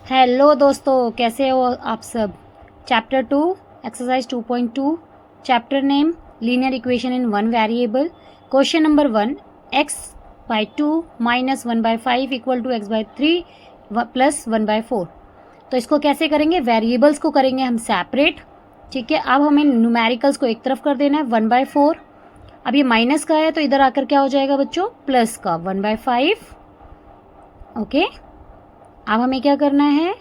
Hello दोस्तों, कैसे हो आप सब। Chapter 2 exercise 2.2 chapter name linear equation in one variable. Question number 1 x by 2 minus 1/5 equal to x by 3 plus 1/4। तो इसको कैसे करेंगे, वेरिएबल्स को करेंगे हम सेपरेट। ठीक है, अब हमें न्यूमेरिकल्स को एक तरफ कर देना है 1/4। अब ये माइनस का है तो इधर आकर क्या हो जाएगा बच्चों, प्लस का 1/5। ओके, अब हमें क्या करना है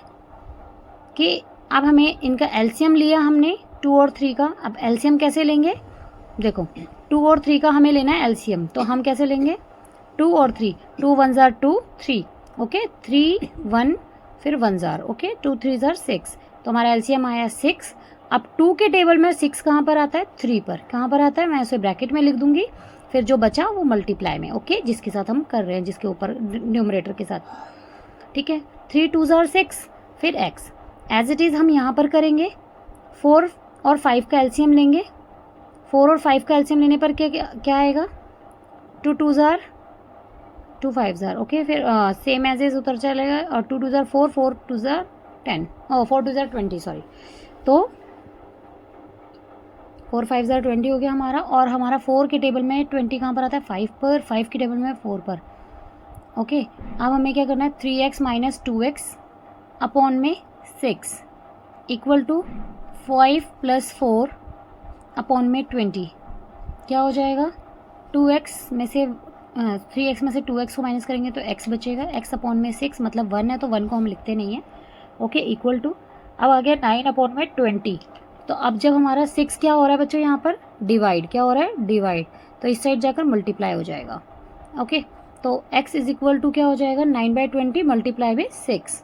कि अब हमें इनका एलसीएम लिया हमने 2 और 3 का। अब एलसीएम कैसे लेंगे, देखो 2 और 3 का हमें लेना है एलसीएम, तो हम कैसे लेंगे 2 और 3, 2 1 जार 2 3, ओके 3 1 फिर 1 जार, ओके 2 3 जार 6, तो हमारा एलसीएम आया 6। अब 2 के टेबल में 6 कहाँ पर आता है, 3 पर। कहाँ पर आता है, मैं उसे ब्रैकेट में लिख दूंगी, फिर जो बचा वो मल्टीप्लाई में, ओके जिसके साथ हम कर रहे हैं, जिसके ऊपर न्यूमरेटर के साथ। ठीक है, 3 2 जार 6 फिर x एज इट इज़ हम यहाँ पर करेंगे। 4 और 5 का एलसीएम लेंगे। 4 और 5 का एलसीएम लेने पर क्या आएगा, 2 2 जार 2 5 जार, ओके फिर सेम एज इज उतर चलेगा, और 2 2 जार 4 4 2 जार 10 4 2 जार 20 सॉरी, तो 4 5 जार 20 हो गया हमारा। और हमारा 4 के टेबल में 20 कहाँ पर आता है, 5 पर, 5 के टेबल में 4 पर। ओके अब हमें क्या करना है, 3x माइनस 2x अपॉन में 6 इक्वल टू 5 प्लस 4 अपॉन में 20। क्या हो जाएगा, 2x में से 3x में से 2x को माइनस करेंगे तो x बचेगा, x अपॉन में 6 मतलब 1 है तो 1 को हम लिखते नहीं हैं। ओके इक्वल टू अब आ गया 9 अपॉन में 20। तो अब जब हमारा 6 क्या हो रहा है बच्चों, यहाँ पर डिवाइड, क्या हो रहा है डिवाइड, तो इस साइड जाकर मल्टीप्लाई हो जाएगा। ओके तो x इज इक्वल टू क्या हो जाएगा, 9/20 मल्टीप्लाई बाई 6।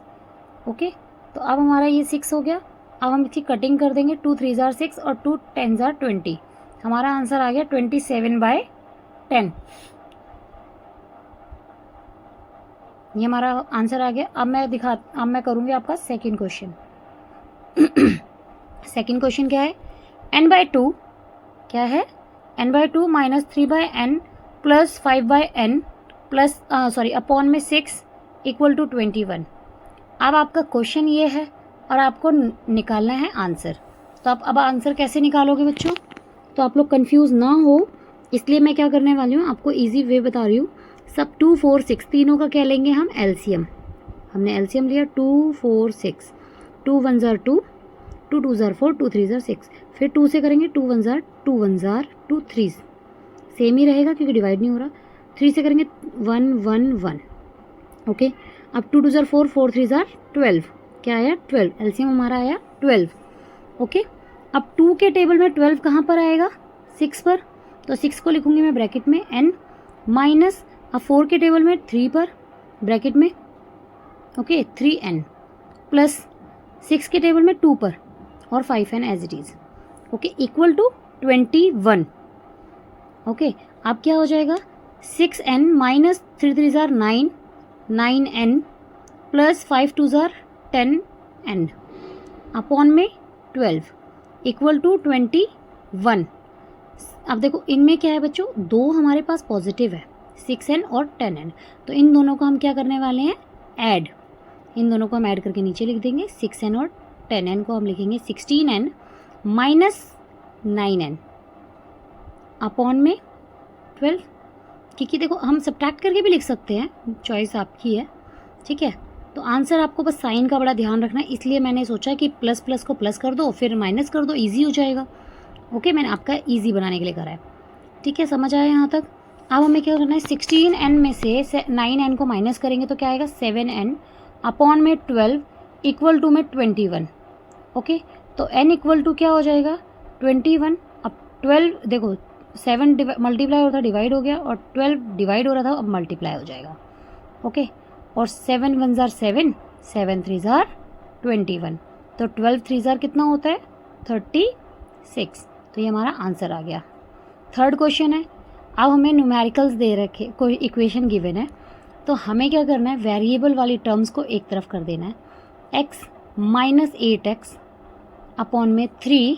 ओके तो अब हमारा ये 6 हो गया। अब हम इसकी कटिंग कर देंगे, 2 3 जार 6 और 2 10 जार 20। हमारा आंसर आ गया 27/10। ये हमारा आंसर आ गया। अब मैं करूँगी आपका सेकेंड क्वेश्चन। सेकेंड क्वेश्चन क्या है, n/2 क्या है, n/2 minus 3/n plus 5/n plus upon में 6 इक्वल टू 21। अब आपका क्वेश्चन ये है और आपको निकालना है आंसर। तो आप अब आंसर कैसे निकालोगे बच्चों, तो आप लोग कंफ्यूज ना हो इसलिए मैं क्या करने वाली हूँ, आपको इजी वे बता रही हूँ। सब 2 4 6 तीनों का क्या लेंगे हम, एलसीएम। हमने एलसीएम लिया 2 4 6, 2 1 जार 2, 2 2 जार 4, 2 3 जार 6, फिर 2 से करेंगे 2 1 जार 2 1 जार 2 3, सेम ही रहेगा क्योंकि डिवाइड नहीं हो रहा। 3 से करेंगे 1 1 1, ओके अब 2 2 जार 4, 4 3 जार 12, क्या आया 12, एलसीएम हमारा आया 12। ओके अब 2 के टेबल में 12 कहाँ पर आएगा, 6 पर, तो 6 को लिखूंगी मैं ब्रैकेट में n माइनस, अब 4 के टेबल में 3 पर ब्रैकेट में, ओके 3n प्लस 6 के टेबल में 2 पर और 5n as it is, okay equal to 21। Okay अब क्या हो जाएगा, 6n माइनस 3 3 जार 9, 9n प्लस 5 2 जार 10n अपॉन में 12 इक्वल टू 21। अब देखो इनमें क्या है बच्चों, दो हमारे पास पॉजिटिव है 6n और 10n, तो इन दोनों को हम क्या करने वाले हैं, ऐड। इन दोनों को हम ऐड करके नीचे लिख देंगे, 6n और 10n को हम लिखेंगे 16n माइनस 9n अपॉन में 12। क्योंकि देखो हम सब्ट्रैक्ट करके भी लिख सकते हैं, चॉइस आपकी है। ठीक है, तो आंसर आपको बस साइन का बड़ा ध्यान रखना है, इसलिए मैंने सोचा कि प्लस प्लस को प्लस कर दो फिर माइनस कर दो, इजी हो जाएगा। ओके मैंने आपका इजी बनाने के लिए करा है। ठीक है, समझ आया यहाँ तक। अब हमें क्या करना है, 16n में से 9n को माइनस करेंगे तो क्या आएगा 7n अपॉन में 12 इक्वल टू में 21। ओके तो n इक्वल टू क्या हो जाएगा 21। अब 12 देखो 7 मल्टीप्लाई हो रहा था डिवाइड हो गया, और 12 डिवाइड हो रहा था अब मल्टीप्लाई हो जाएगा। ओके और 7 1 जार 7, 7 3 जार 21, तो 12 3 जार कितना होता है 36। तो ये हमारा आंसर आ गया। थर्ड क्वेश्चन है, अब हमें न्यूमेरिकल्स दे रखे, कोई इक्वेशन गिवन है, तो हमें क्या करना है, वेरिएबल वाली टर्म्स को एक तरफ कर देना है, x माइनस 8x अपॉन में 3।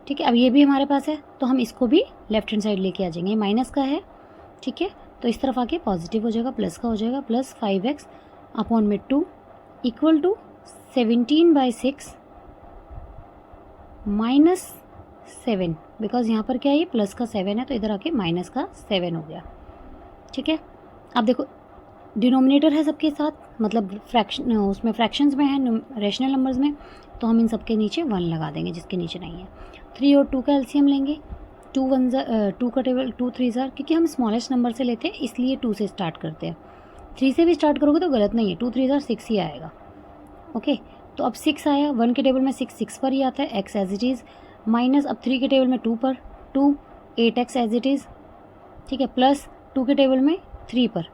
ठीक है, अब ये भी हमारे पास है तो हम इसको भी लेफ्ट हैंड साइड लेके आ जाएंगे, माइनस का है। ठीक है, तो इस तरफ आके पॉजिटिव हो जाएगा, प्लस का हो जाएगा, प्लस 5x अपॉन में 2 इक्वल टू 17/6 माइनस 7, बिकॉज यहाँ पर क्या है, ये प्लस का 7 है तो इधर आके माइनस का 7 हो गया। ठीक है, अब देखो डिनोमिनेटर है सबके साथ, मतलब फ्रैक्शन, उसमें फ्रैक्शंस में है, रेशनल नंबर्स में, तो हम इन सबके नीचे 1 लगा देंगे जिसके नीचे नहीं है। 3 और 2 का एलसीएम लेंगे, 2 का टेबल 2 3 क्योंकि हम स्मॉलेस्ट नंबर से लेते हैं इसलिए 2 से स्टार्ट करते हैं। 3 से भी स्टार्ट करोगे तो गलत नहीं है, 2 3 6 ही आएगा। ओके, तो अब 6 आया, 1 के टेबल में 6 पर ही आता है, x as it is, minus अब 3 के टेबल में 2 पर 2, 8x एज इट इज़। ठीक है, प्लस 2 के टेबल में 3 पर,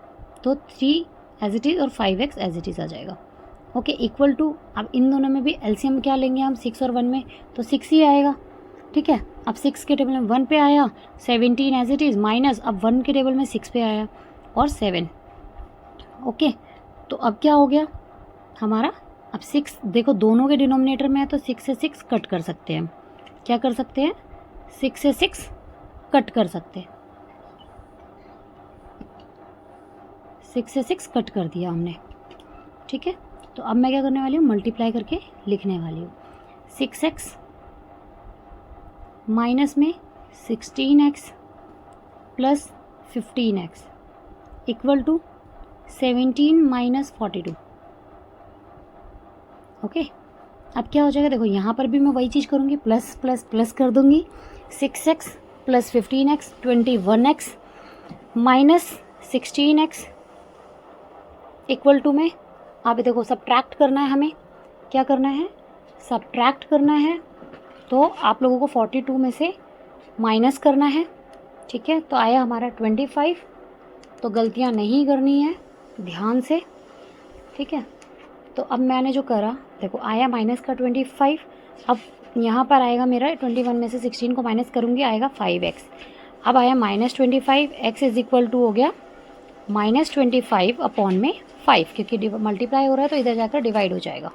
तो 3 एज इट इज़ और 5x एज इट इज़ आ जाएगा। ओके, इक्वल टू, अब इन दोनों में भी एलसीएम क्या लेंगे हम, 6 और 1 में, तो 6 ही आएगा। ठीक है, अब 6 के टेबल में 1 पे आया 17 एज इट इज़, माइनस अब 1 के टेबल में 6 पे आया और 7। ओके, तो अब क्या हो गया हमारा, अब 6 देखो दोनों के डिनोमिनेटर में है तो 6 से 6 कट कर सकते हैं। क्या कर सकते हैं, 6 से 6 कट कर सकते हैं। 6 से 6 कट कर दिया हमने। ठीक है, तो अब मैं क्या करने वाली हूँ, मल्टीप्लाई करके लिखने वाली हूँ। 6x माइनस में 16x plus 15x equal to 17 minus 42। Okay, अब क्या हो जाएगा, देखो यहाँ पर भी मैं वही चीज़ करूँगी, प्लस प्लस प्लस कर दूँगी। 6x plus 15x 21x minus 16x equal to में, आप देखो सब्ट्रैक्ट करना है हमें, क्या करना है, सब्ट्रैक्ट करना है, तो आप लोगों को 42 में से माइनस करना है। ठीक है, तो आया हमारा 25, तो गलतियाँ नहीं करनी है ध्यान से। ठीक है, तो अब मैंने जो करा, देखो आया माइनस का 25, अब यहाँ पर आएगा मेरा 21 में से 16 को माइनस करूँगी, आएगा 5x। अब आया minus 25, x is equal to हो गया माइनस 25 अपॉन में 5, क्योंकि मल्टीप्लाई हो रहा है तो इधर जाकर डिवाइड हो जाएगा।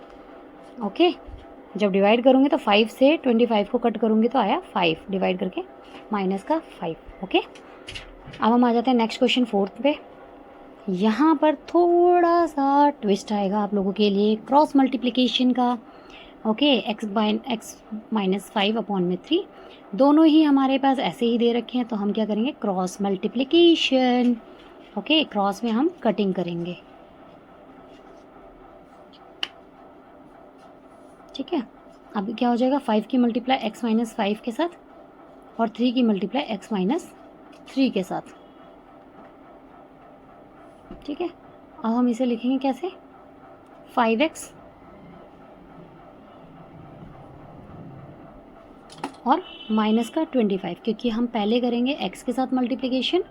ओके, जब डिवाइड करूँगी तो 5 से 25 को कट करूँगी तो आया 5 डिवाइड करके माइनस का 5। ओके, अब हम आ जाते हैं नेक्स्ट क्वेश्चन 4 पे। यहाँ पर थोड़ा सा ट्विस्ट आएगा आप लोगों के लिए, क्रॉस मल्टीप्लिकेशन का। ओके, x माइनस 5 अपॉन में 3, दोनों ही हमारे पास ऐसे ही दे रखे हैं, तो हम क्या करेंगे, क्रॉस मल्टीप्लिकेशन। ओके, क्रॉस में हम कटिंग करेंगे। ठीक है, अब क्या हो जाएगा, 5 की मल्टीप्लाई x माइनस 5 के साथ और 3 की मल्टीप्लाई x माइनस 3 के साथ। ठीक है, अब हम इसे लिखेंगे कैसे, 5x और माइनस का 25, क्योंकि हम पहले करेंगे x के साथ मल्टीप्लिकेशन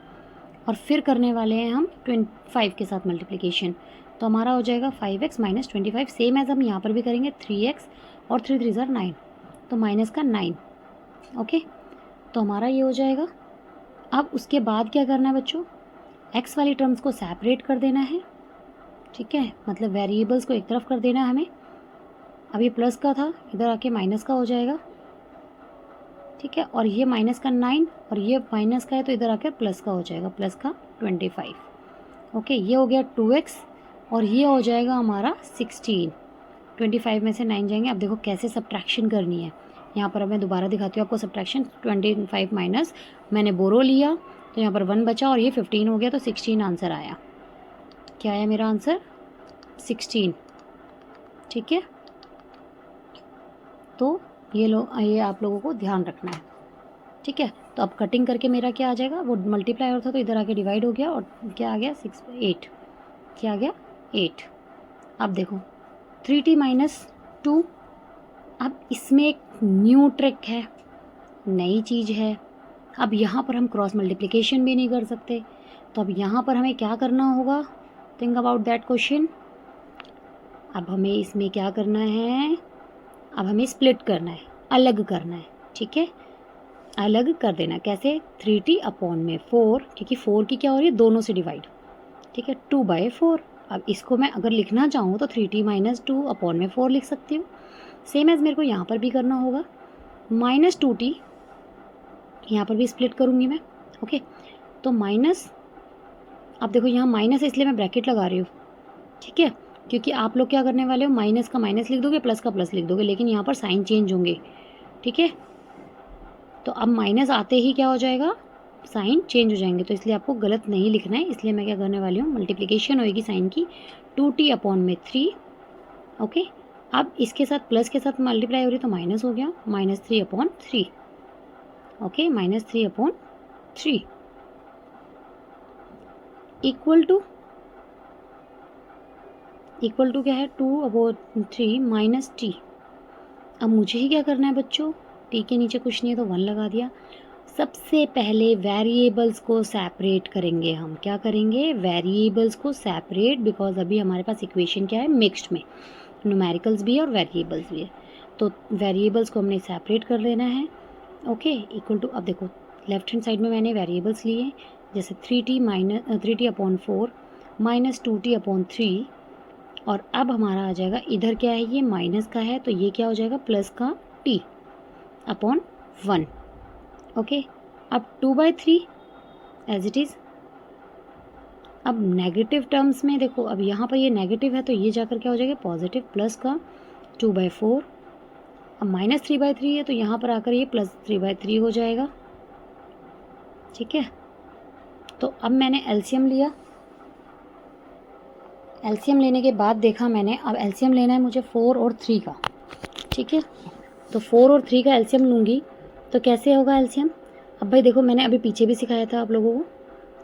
और फिर करने वाले हैं हम 5 के साथ मल्टीप्लिकेशन, तो हमारा हो जाएगा 5x माइनस 25, सेम एज हम यहाँ पर भी करेंगे 3x और 3 3 ज़ार 9, तो माइनस का 9। ओके, तो हमारा ये हो जाएगा। अब उसके बाद क्या करना है बच्चों, x वाली टर्म्स को सेपरेट कर देना है। ठीक है, मतलब वेरिएबल्स को एक तरफ कर देना है हमें। अब ये प्लस का था, इधर आके माइनस का हो जाएगा। ठीक है, और ये माइनस का 9 और ये माइनस का है तो इधर आकर प्लस का हो जाएगा, प्लस का 25। ओके, ये हो गया 2x और ये हो जाएगा हमारा 16। 25 में से 9 जाएंगे। अब देखो कैसे सब्ट्रैक्शन करनी है, यहाँ पर अब मैं दोबारा दिखाती हूँ आपको सब्ट्रैक्शन। 25 माइनस मैंने बोरो लिया तो यहाँ पर 1 बचा और ये 15 हो गया, तो 16 आंसर आया। क्या आया मेरा आंसर, 16। ठीक है, तो ये आप लोगों को ध्यान रखना है। ठीक है, तो अब कटिंग करके मेरा क्या आ जाएगा, वो मल्टीप्लाई होता तो इधर आके डिवाइड हो गया और क्या आ गया 6 8, क्या आ गया 8। अब देखो 3t माइनस 2, अब इसमें एक न्यू ट्रिक है, नई चीज़ है। अब यहाँ पर हम क्रॉस मल्टीप्लिकेशन भी नहीं कर सकते, तो अब यहाँ पर हमें क्या करना होगा, थिंक अबाउट दैट क्वेश्चन। अब हमें इसमें क्या करना है, अब हमें स्प्लिट करना है, अलग करना है। ठीक है, अलग कर देना, कैसे, 3t अपॉन में 4, क्योंकि 4 की क्या हो रही है, दोनों से डिवाइड। ठीक है, 2/4। अब इसको मैं अगर लिखना चाहूँ तो 3t माइनस 2 अपॉन में 4 लिख सकती हूँ। सेम एज मेरे को यहाँ पर भी करना होगा, माइनस 2t, यहाँ पर भी स्प्लिट करूँगी मैं। ओके, तो माइनस, अब देखो यहाँ माइनस है इसलिए मैं ब्रैकेट लगा रही हूँ। ठीक है, क्योंकि आप लोग क्या करने वाले हो, माइनस का माइनस लिख दोगे, प्लस का प्लस लिख दोगे, लेकिन यहाँ पर साइन चेंज होंगे, ठीक है। तो अब माइनस आते ही क्या हो जाएगा, साइन चेंज हो जाएंगे, तो इसलिए आपको गलत नहीं लिखना है। इसलिए मैं क्या करने वाली हूँ, मल्टीप्लिकेशन होएगी साइन की 2t अपॉन में 3, ओके। अब इसके साथ प्लस के साथ मल्टीप्लाई हो रही तो माइनस हो गया, -3 upon 3, okay, -3 upon 3 equal to क्या है, 2 अपॉन 3 माइनस टी। अब मुझे ही क्या करना है बच्चों, टी के नीचे कुछ नहीं है तो 1 लगा दिया। सबसे पहले वेरिएबल्स को सेपरेट करेंगे हम, क्या करेंगे, वेरिएबल्स को सेपरेट, बिकॉज अभी हमारे पास इक्वेशन क्या है, मिक्स्ड में न्यूमेरिकल्स भी है और वेरिएबल्स भी है, तो वेरिएबल्स को हमने सेपरेट कर लेना है, ओके। इक्वल टू, अब देखो लेफ्ट हैंड साइड में मैंने वेरिएबल्स लिए, जैसे 3t upon 4 minus 2t upon 3, और अब हमारा आ जाएगा, इधर क्या है, ये माइनस का है तो ये क्या हो जाएगा, प्लस का t अपॉन 1, ओके। अब 2/3 एज इट इज़। अब नेगेटिव टर्म्स में देखो, अब यहाँ पर ये नेगेटिव है तो ये जाकर क्या हो जाएगा, पॉजिटिव, प्लस का 2/4। अब -3/3 है तो यहाँ पर आकर ये +3/3 हो जाएगा, ठीक है। तो अब मैंने एलसीएम लिया, एलसीएम लेने के बाद देखा मैंने, अब एलसीएम लेना है मुझे 4 और 3 का, ठीक है। तो 4 और 3 का एलसीएम लूँगी तो कैसे होगा एलसीएम। अब भाई देखो, मैंने अभी पीछे भी सिखाया था आप लोगों को,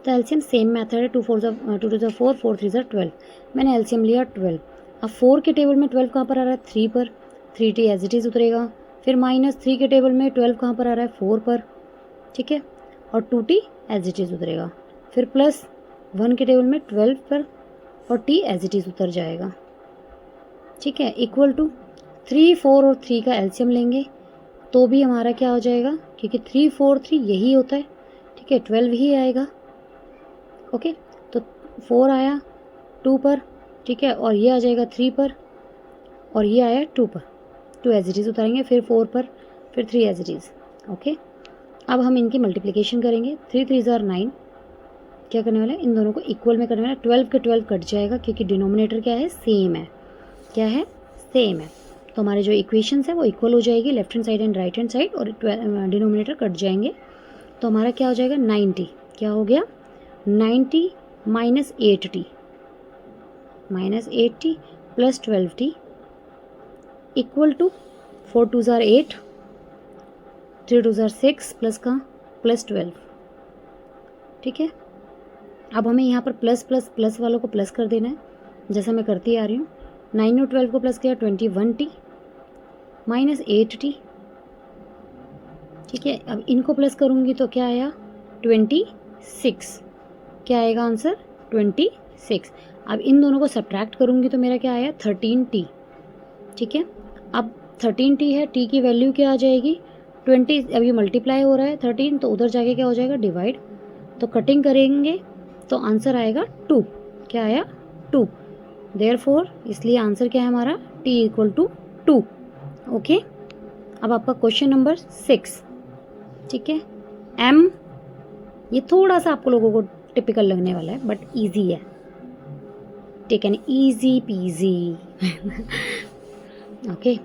तो एलसीएम सेम मेथड है, 2 2 4 4 3 12। मैंने एलसीएम लिया 12। अब 4 के टेबल में 12 कहाँ पर आ रहा है, 3 पर, 3t एज इट इज़ उतरेगा। फिर -3 के टेबल में 12 कहाँ पर आ रहा है, 4 पर, ठीक है, और 2t एज इट इज़ उतरेगा। फिर +1 के टेबल में 12 पर, और t एज इट इज़ उतर जाएगा, ठीक है। इक्वल टू 3 4 और 3 का एलसीएम लेंगे तो भी हमारा क्या हो जाएगा, क्योंकि 3 4 3 यही होता है, ठीक है, 12 ही आएगा, ओके। तो 4 आया 2 पर, ठीक है, और ये आ जाएगा 3 पर, और ये आया 2 पर, 2 एज इट इज़ उतारेंगे, फिर 4 पर, फिर 3 एज इट इज़, ओके। अब हम इनकी मल्टीप्लिकेशन करेंगे, 3 3 ज़ार 9, क्या करने वाले, इन दोनों को इक्वल में करने वाले, 12 के 12 कट जाएगा क्योंकि डिनोमिनेटर क्या है, सेम है, क्या है, सेम है। तो हमारे जो इक्वेशंस है वो इक्वल हो जाएगी, left hand side and right hand side, और डिनोमिनेटर कट जाएंगे, तो हमारा क्या हो जाएगा, 90, क्या हो गया, 90 -8t plus 12t equal to 4 2 ज़ार 8, 3 2 ज़ार 6 प्लस का +12, ठीक है। अब हमें यहाँ पर प्लस वालों को प्लस कर देना है, जैसा मैं करती आ रही हूँ। 9 और 12 को प्लस किया, 21t -8t, ठीक है। अब इनको प्लस करूँगी तो क्या आया, 26, क्या आएगा आंसर, 26। अब इन दोनों को सब्ट्रैक्ट करूँगी तो मेरा क्या आया, 13t, ठीक है। अब 13t है, t की वैल्यू क्या आ जाएगी, 20, अब ये मल्टीप्लाई हो रहा है 13, तो उधर जाके क्या हो जाएगा, डिवाइड, तो कटिंग करेंगे तो आंसर आएगा 2, क्या आया, 2। देयरफॉर इसलिए आंसर क्या है हमारा, t इक्वल टू 2, ओके। अब आपका क्वेश्चन नंबर 6, ठीक है। m, ये थोड़ा सा आप लोगों को टिपिकल लगने वाला है बट इजी है, take an easy peasy, okay.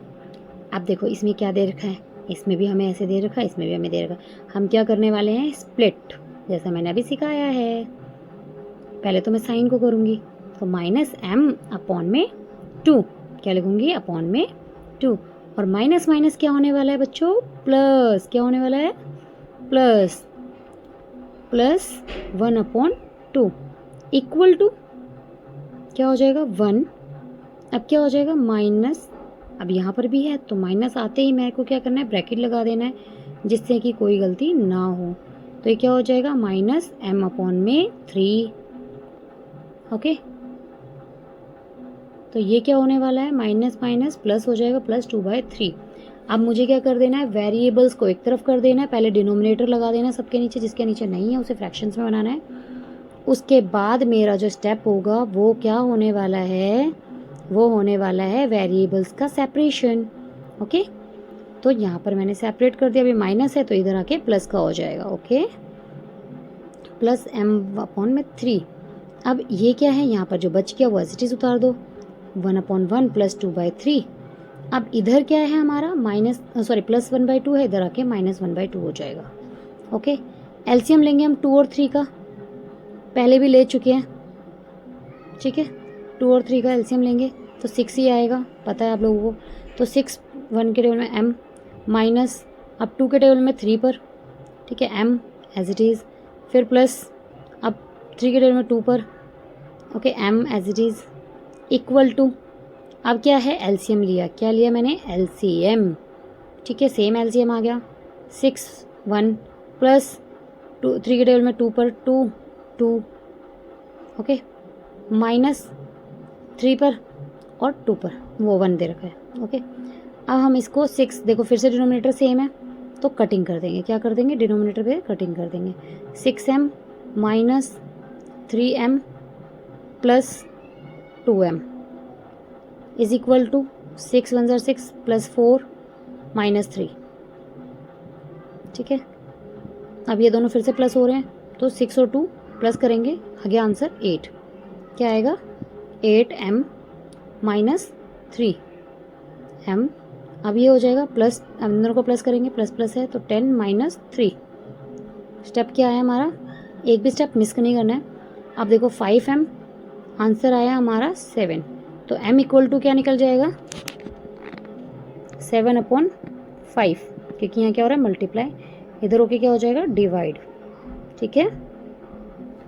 अब देखो इसमें क्या दे रखा है, इसमें भी हमें ऐसे दे रखा है, इसमें भी हमें दे रखा है। हम क्या करने वाले हैं, स्प्लिट, जैसा मैंने अभी सिखाया है। पहले तो मैं साइन को करूँगी, तो -m अपॉन में 2, क्या लिखूँगी, अपॉन में 2, और माइनस माइनस क्या होने वाला है बच्चों, प्लस, क्या होने वाला है, प्लस 1/2 इक्वल टू क्या हो जाएगा, 1। अब क्या हो जाएगा, माइनस, अब यहाँ पर भी है तो माइनस आते ही मेरे को क्या करना है, ब्रैकेट लगा देना है, जिससे कि कोई गलती ना हो। तो ये क्या हो जाएगा, -m अपॉन में 3, ओके। तो ये क्या होने वाला है, माइनस माइनस प्लस हो जाएगा, +2/3। अब मुझे क्या कर देना है, वेरिएबल्स को एक तरफ कर देना है, पहले डिनोमिनेटर लगा देना है सबके नीचे, जिसके नीचे नहीं है उसे फ्रैक्शंस में बनाना है। उसके बाद मेरा जो स्टेप होगा वो क्या होने वाला है, वो होने वाला है वेरिएबल्स का सेपरेशन, ओके। तो यहाँ पर मैंने सेपरेट कर दिया, अभी माइनस है तो इधर आके प्लस का हो जाएगा, ओके, +m अपॉन में 3। अब ये क्या है, यहाँ पर जो बच गया वो एज इट इज़ उतार दो, 1/1 प्लस 2/3। अब इधर क्या है हमारा प्लस 1/2 है, इधर आके -1/2 हो जाएगा। ओके, एलसीएम लेंगे हम 2 और 3 का, पहले भी ले चुके हैं, ठीक है। 2 और 3 का एलसीएम लेंगे तो 6 ही आएगा, पता है आप लोगों को। तो 6 1 के टेबल में m माइनस अब 2 के टेबल में 3 पर, ठीक है, m एज इट इज़, फिर प्लस अब 3 के टेबल में 2 पर, okay, m as it is equal to, अब क्या है एलसीएम लिया, क्या लिया मैंने एलसीएम, ठीक है, सेम एलसीएम आ गया 6 1 प्लस 3 के टेबल में 2 पर 2 ओके, माइनस 3 पर और 2 पर वो 1 दे रखा है। ओके, अब हम इसको 6, देखो फिर से डिनोमिनेटर सेम है तो कटिंग कर देंगे, क्या कर देंगे डिनोमिनेटर पे कटिंग कर देंगे। 6m minus 3m plus 2m is equal to 6 1 ज़र 6 प्लस 4 माइनस 3, ठीक है। अब ये दोनों फिर से प्लस हो रहे हैं तो 6 और 2 प्लस करेंगे, आ गया आंसर 8। क्या आएगा 8m माइनस 3m। अब ये हो जाएगा प्लस, अब इन दोनों को प्लस करेंगे, प्लस प्लस है तो 10 माइनस 3। स्टेप क्या है हमारा, एक भी स्टेप मिस नहीं करना है। अब देखो 5m, आंसर आया हमारा 7, तो m इक्वल टू क्या निकल जाएगा 7/5, क्योंकि यहाँ क्या हो रहा है मल्टीप्लाई, इधर होके क्या हो जाएगा डिवाइड, ठीक है।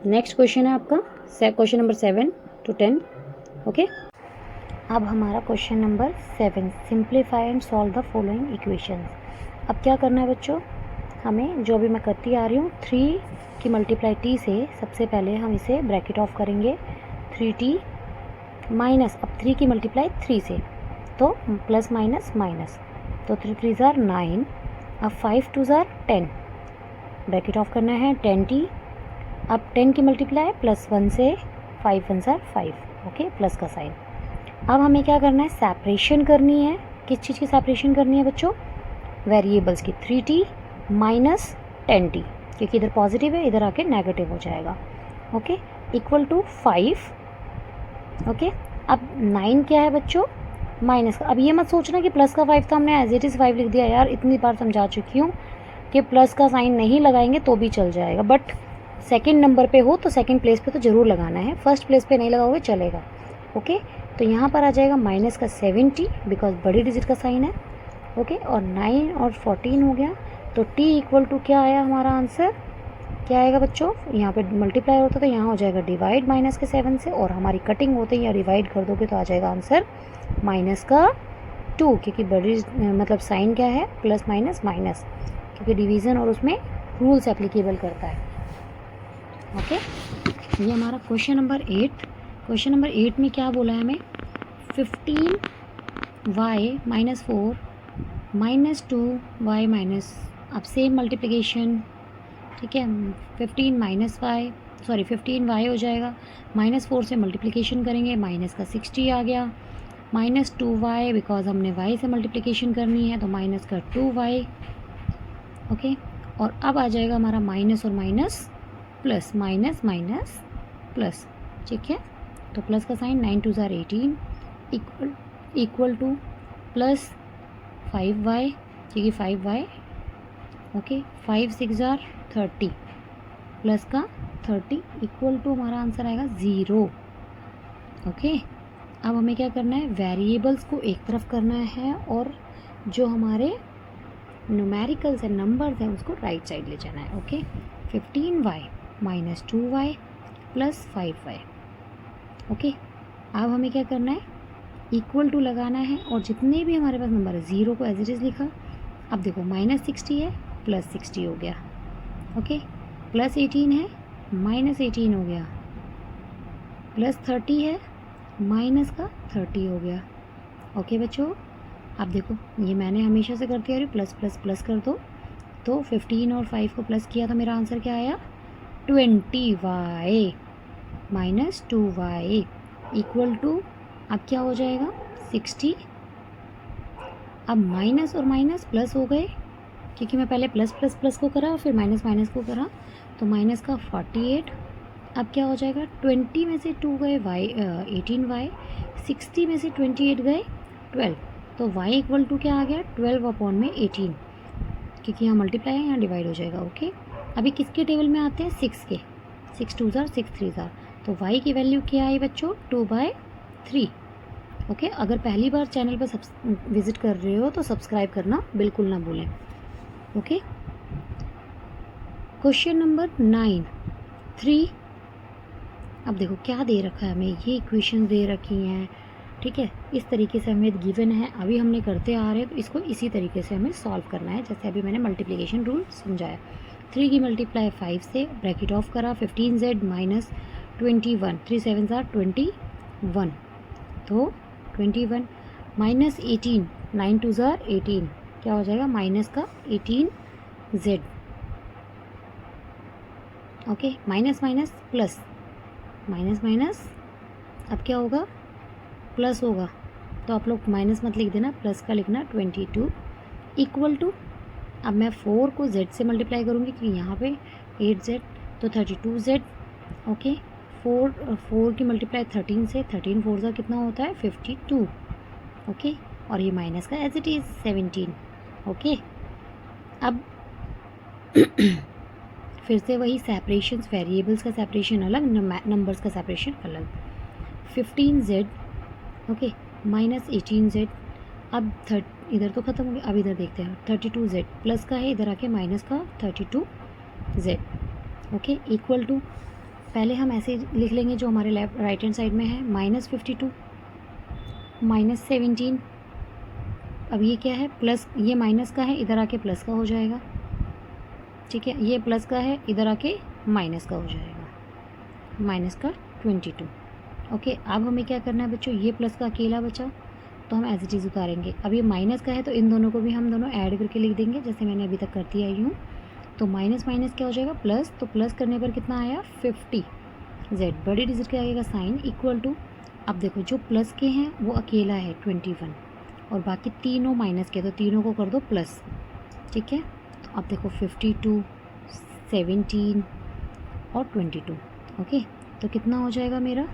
नेक्स्ट क्वेश्चन है आपका क्वेश्चन नंबर 7 to 10। ओके, अब हमारा question number 7, simplify and solve the following equations. अब क्या करना है बच्चों, हमें जो अभी मैं करती आ रही हूँ 3 की मल्टीप्लाई t से, सबसे पहले हम इसे ब्रैकेट ऑफ करेंगे 3t माइनस, अब 3 की मल्टीप्लाई 3 से तो प्लस माइनस माइनस, तो 3 3 ज़ार 9, अब 5 2 ज़ार 10, ब्रैकेट ऑफ करना है 10t, अब 10 की मल्टीप्लाई प्लस 1 से 5 1 ज़ार 5, ओके, प्लस का साइन। अब हमें क्या करना है सेपरेशन करनी है, किस चीज़ की सेपरेशन करनी है बच्चों, वेरिएबल्स की, 3t माइनस 10t, क्योंकि इधर पॉजिटिव है इधर आके नेगेटिव हो जाएगा, ओके, इक्वल टू 5, ओके। अब 9 क्या है बच्चों माइनस का, अब ये मत सोचना कि प्लस का 5 था, हमने एज इट इज़ 5 लिख दिया, यार इतनी बार समझा चुकी हूँ कि प्लस का साइन नहीं लगाएंगे तो भी चल जाएगा, बट सेकंड नंबर पे हो तो सेकंड प्लेस पे तो ज़रूर लगाना है, फर्स्ट प्लेस पे नहीं लगाओगे चलेगा, ओके। तो यहाँ पर आ जाएगा माइनस का 70 बिकॉज बड़ी डिजिट का साइन है, ओके, और 9 और 14 हो गया, तो t इक्वल टू क्या आया हमारा आंसर, क्या आएगा बच्चों, यहाँ पे मल्टीप्लाई होता तो यहाँ हो जाएगा डिवाइड माइनस के 7 से, और हमारी कटिंग होते ही या डिवाइड कर दोगे तो आ जाएगा आंसर माइनस का 2, क्योंकि बड़ी मतलब साइन क्या है प्लस माइनस माइनस, क्योंकि डिवीज़न और उसमें रूल्स एप्लीकेबल करता है, ओके। ये हमारा क्वेश्चन नंबर 8। क्वेश्चन नंबर 8 में क्या बोला है हमें, 15y minus 4 minus 2y minus, अब सेम मल्टीप्लिकेशन, ठीक है, 15y हो जाएगा, माइनस 4 से मल्टीप्लिकेशन करेंगे, माइनस का 60 आ गया, माइनस 2y बिकॉज हमने y से मल्टीप्लिकेशन करनी है तो माइनस का 2y, ओके। और अब आ जाएगा हमारा माइनस और minus plus, minus minus plus, ठीक है, तो प्लस का साइन, 9 2 ज़ार 18 इक्वल टू प्लस 5y, क्योंकि 5y, ओके, 5 6 ज़ार 30 प्लस का 30 इक्वल टू हमारा आंसर आएगा 0, ओके। अब हमें क्या करना है वेरिएबल्स को एक तरफ करना है और जो हमारे न्यूमेरिकल्स हैं नंबर्स हैं उसको राइट साइड ले जाना है, okay. 15y minus 2y plus 5y, okay. अब हमें क्या करना है इक्वल टू लगाना है, और जितने भी हमारे पास नंबर है 0 को एज इट इज़ लिखा। अब देखो माइनस 60 है प्लस 60 हो गया, ओके, प्लस 18 है माइनस 18 हो गया, प्लस 30 है माइनस का 30 हो गया, ओके बच्चों। अब देखो ये मैंने हमेशा से करती आ रही हूँ, प्लस प्लस प्लस कर दो, तो 15 और 5 को प्लस किया तो मेरा आंसर क्या आया 20y minus 2y equal to, अब क्या हो जाएगा 60। अब माइनस और माइनस प्लस हो गए, क्योंकि मैं पहले प्लस प्लस प्लस को करा फिर माइनस माइनस को करा, तो माइनस का 48 अब क्या हो जाएगा, 20 में से 2 गए y 18y, 60 में से 28 गए 12, तो y इक्वल टू क्या आ गया 12 अपॉन में 18, क्योंकि यहाँ मल्टीप्लाई है यहाँ डिवाइड हो जाएगा। ओके, अभी किसके टेबल में आते हैं 6 के, 6 2 ज़ार 6 3 ज़ार, तो y की वैल्यू क्या आई बच्चों 2/3। ओके, अगर पहली बार चैनल पर विजिट कर रहे हो तो सब्सक्राइब करना बिल्कुल ना भूलें। Okay, question number 9 3। अब देखो क्या दे रखा है हमें, ये इक्वेशन दे रखी हैं, ठीक है, इस तरीके से हमें गिवन है, अभी हमने करते आ रहे हैं, तो इसको इसी तरीके से हमें सॉल्व करना है, जैसे अभी मैंने मल्टीप्लिकेशन रूल समझाया। 3 की मल्टीप्लाई 5 से, ब्रैकेट ऑफ करा, 15z माइनस 21, 3 7 ज़ार 21, तो 21 माइनस 18, 9 2 ज़ार 18, क्या हो जाएगा माइनस का 18z। Okay, minus minus plus, minus minus अब क्या होगा प्लस होगा, तो आप लोग माइनस मत लिख देना, प्लस का लिखना 22 इक्वल टू, अब मैं 4 को z से मल्टीप्लाई करूँगी क्योंकि यहाँ पे 8z, तो 32z। ओके, 4 की मल्टीप्लाई 13 से, 13 4 ज़ा कितना होता है 52। ओके, और ये माइनस का एज इट इज़ 17। ओके, अब फिर से वही सेपरेशंस, वेरिएबल्स का सेपरेशन अलग, नंबर्स का सेपरेशन अलग। 15z ओके माइनस 18z, अब इधर तो ख़त्म हो गया, अब इधर देखते हैं 32z प्लस का है, इधर आके माइनस का 32z। ओके, इक्वल टू, पहले हम ऐसे लिख लेंगे जो हमारे लेफ्ट राइट हैंड साइड में है, माइनस 52 माइनस 17, अब ये क्या है प्लस, ये माइनस का है, इधर आके प्लस का हो जाएगा, ठीक है, ये प्लस का है, इधर आके माइनस का हो जाएगा, माइनस का 22। ओके, अब हमें क्या करना है बच्चों, ये प्लस का अकेला बचा तो हम एज इट इज़ उतारेंगे, अब ये माइनस का है तो इन दोनों को भी हम दोनों ऐड करके लिख देंगे जैसे मैंने अभी तक करती आई हूँ, तो माइनस माइनस क्या हो जाएगा प्लस, तो प्लस करने पर कितना आया 50z, बड़ी डिजिट के आगे का साइन इक्वल टू, अब देखो जो प्लस के हैं वो अकेला है 21 और बाकी तीनों माइनस के, तो तीनों को कर दो प्लस, ठीक है, तो अब देखो 52 17 और 22। ओके, तो कितना हो जाएगा मेरा,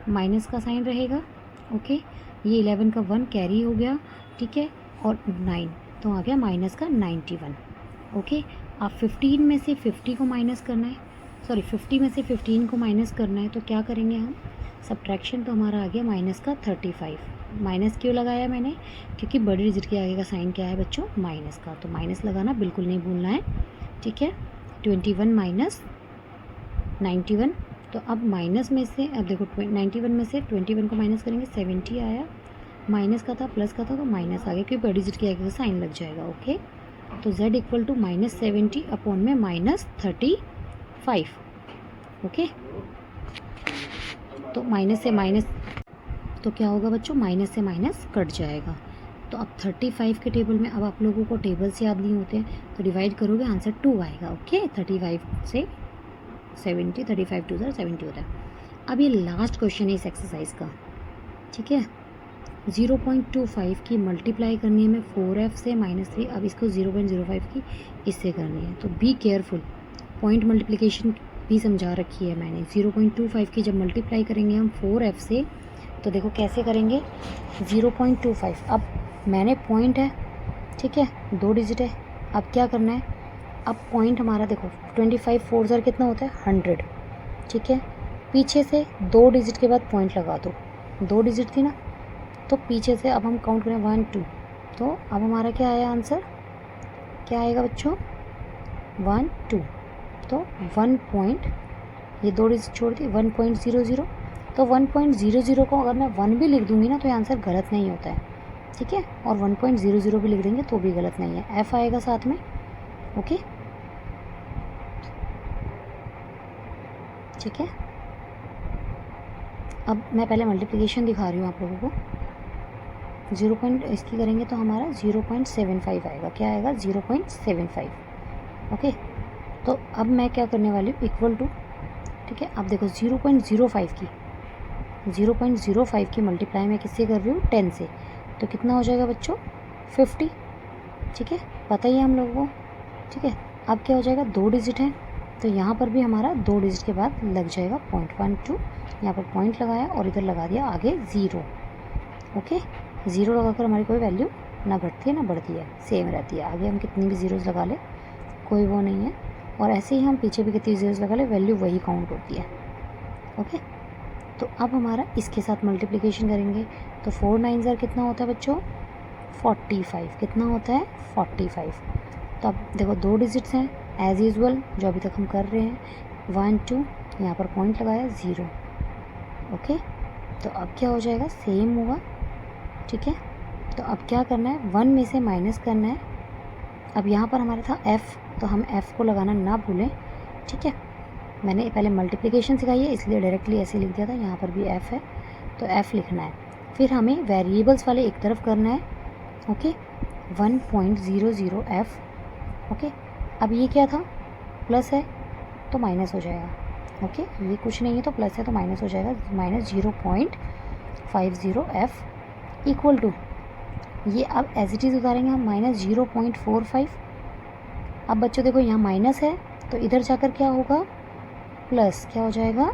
माइनस का साइन रहेगा। ओके, ये 11 का 1 कैरी हो गया, ठीक है, और 9 तो आ गया माइनस का 91। ओके, अब 15 में से 50 को माइनस करना है, सॉरी 50 में से 15 को माइनस करना है, तो क्या करेंगे हम, सब्ट्रैक्शन, तो हमारा आ गया माइनस का 35। माइनस क्यों लगाया मैंने, क्योंकि बड़ी डिजिट के आगे का साइन क्या है बच्चों माइनस का, तो माइनस लगाना बिल्कुल नहीं भूलना है, ठीक है। 21 माइनस 91, तो अब माइनस में से, अब देखो 91 में से 21 को माइनस करेंगे, 70 आया, माइनस का था प्लस का था तो माइनस आ गया क्योंकि बड़ी डिजिट के आगे का साइन लग जाएगा। ओके, तो z equal to minus 70 upon में माइनस 35। ओके, तो माइनस से माइनस, तो क्या होगा बच्चों, माइनस से माइनस कट जाएगा। तो अब 35 के टेबल में, अब आप लोगों को टेबल्स याद नहीं होते हैं तो डिवाइड करोगे आंसर 2 आएगा। ओके, 35 से 70, 35 2 70 होता है। अब ये लास्ट क्वेश्चन है इस एक्सरसाइज का, ठीक है। 0.25 की मल्टीप्लाई करनी है हमें 4f से -3, अब इसको 0.05 की इससे करनी है, तो बी केयरफुल। पॉइंट मल्टीप्लिकेशन भी समझा रखी है मैंने। 0.25 की जब मल्टीप्लाई करेंगे हम 4f से, तो देखो कैसे करेंगे, 0.25, अब मैंने पॉइंट है, ठीक है, 2 डिजिट है, अब क्या करना है, अब पॉइंट हमारा देखो 25 4 ज़र कितना होता है 100, ठीक है, पीछे से 2 डिजिट के बाद पॉइंट लगा दो, 2 डिजिट थी ना, तो पीछे से अब हम काउंट करें 1 2, तो अब हमारा क्या आया आंसर, क्या आएगा बच्चों 1 2, तो 1 पॉइंट, ये 2 डिजिट छोड़ दी 1.00, तो 1.00 को अगर मैं 1 भी लिख दूंगी ना तो ये आंसर गलत नहीं होता है, ठीक है, और 1.00 भी लिख देंगे तो भी गलत नहीं है, एफ आएगा साथ में। ओके, ठीक है, अब मैं पहले मल्टीप्लिकेशन दिखा रही हूँ आप लोगों को। 0. इसकी करेंगे तो हमारा 0.75 आएगा, क्या आएगा 0.75। ओके, तो अब मैं क्या करने वाली हूँ, इक्वल टू, ठीक है, अब देखो 0.05 की मल्टीप्लाई मैं किससे कर रही हूँ 10 से, तो कितना हो जाएगा बच्चों 50, ठीक है, पता ही है हम लोगों को, ठीक है। अब क्या हो जाएगा 2 डिजिट है, तो यहाँ पर भी हमारा 2 डिजिट के बाद लग जाएगा 0.12, यहाँ पर पॉइंट लगाया और इधर लगा दिया आगे 0। ओके, 0 लगाकर हमारी कोई वैल्यू ना घटती है ना बढ़ती है, सेम रहती है। आगे हम कितनी भी ज़ीरोज़ लगा ले कोई वो नहीं है, और ऐसे ही हम पीछे भी कितनी ज़ीरोज़ लगा ले वैल्यू वही काउंट होती है। ओके, तो अब हमारा इसके साथ मल्टीप्लिकेशन करेंगे तो 4 9 कितना होता है बच्चों, 45। कितना होता है, 45। तो अब देखो 2 डिजिट्स हैं एज़ यूजुअल जो अभी तक हम कर रहे हैं, 1 2, यहाँ पर पॉइंट लगाया 0। ओके, तो अब क्या हो जाएगा, सेम होगा। ठीक है, तो अब क्या करना है, 1 में से माइनस करना है। अब यहाँ पर हमारा था f, तो हम f को लगाना ना भूलें। ठीक है, मैंने पहले मल्टीप्लिकेशन सिखाई है इसलिए डायरेक्टली ऐसे लिख दिया था, यहाँ पर भी f है तो f लिखना है। फिर हमें वेरिएबल्स वाले एक तरफ करना है। Okay, 1.00f। ओके, अब ये क्या था, प्लस है तो माइनस हो जाएगा। ओके, ये कुछ नहीं है तो प्लस है तो माइनस हो जाएगा, -0.50f इक्वल टू, ये अब एज इट इज़ उतारेंगे हम -0.45। अब बच्चों देखो यहाँ माइनस है तो इधर जाकर क्या होगा, प्लस क्या हो जाएगा,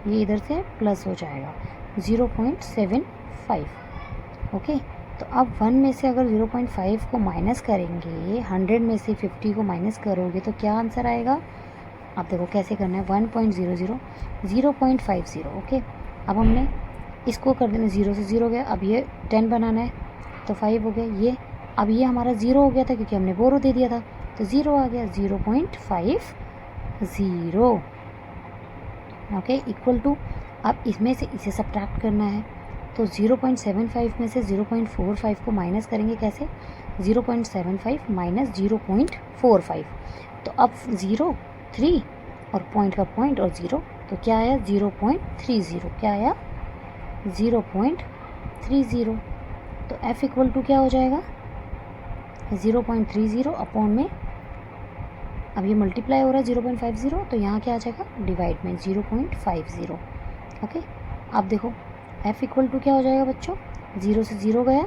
ये इधर से प्लस हो जाएगा 0.75। ओके, तो अब 1 में से अगर 0.5 को माइनस करेंगे, 100 में से 50 को माइनस करोगे तो क्या आंसर आएगा। अब देखो कैसे करना है, 1.00 0.50। ओके, अब हमने इसको कर देना, 0 से 0 गया, अब ये 10 बनाना है तो 5 हो गया ये। अब ये हमारा 0 हो गया था क्योंकि हमने बोरो दे दिया था, तो 0 आ गया, 0.50। ओके, इक्वल टू, अब इसमें से इसे सब्ट्रैक्ट करना है तो 0.75 में से 0.45 को माइनस करेंगे, कैसे, 0.75 माइनस 0.45, तो अब 0 3 और पॉइंट का पॉइंट और 0, तो क्या आया 0.30। क्या आया 0.30। तो f इक्वल टू क्या हो जाएगा 0.30 अपॉन में, अब ये मल्टीप्लाई हो रहा है 0.50, तो यहाँ क्या आ जाएगा डिवाइड में 0.50। ओके, अब देखो f इक्वल टू क्या हो जाएगा बच्चों, 0 से 0 गया,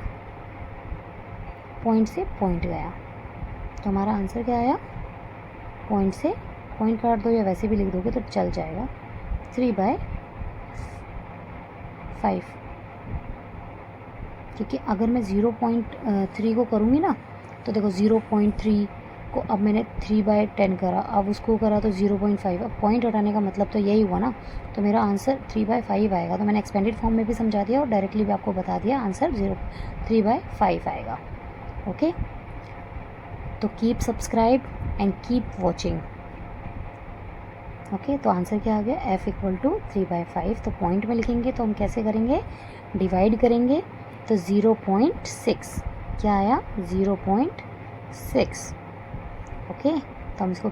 पॉइंट से पॉइंट गया, तो हमारा आंसर क्या आया, पॉइंट से पॉइंट काट दो या वैसे भी लिख दोगे तो चल जाएगा, 3/5। क्योंकि अगर मैं 0.3 को करूँगी ना तो देखो 0.3 को अब मैंने 3/10 करा, अब उसको करा तो 0.5, अब पॉइंट हटाने का मतलब तो यही हुआ ना, तो मेरा आंसर 3/5 आएगा। तो मैंने एक्सपेंडेड फॉर्म में भी समझा दिया और डायरेक्टली भी आपको बता दिया, आंसर 3/5 आएगा। ओके, तो keep subscribe and keep watching. Okay, तो आंसर क्या आ गया, f इक्वल टू 3/5। तो पॉइंट में लिखेंगे तो हम कैसे करेंगे, डिवाइड करेंगे तो 0.6 क्या आया 0.6। ओके, तो हम इसको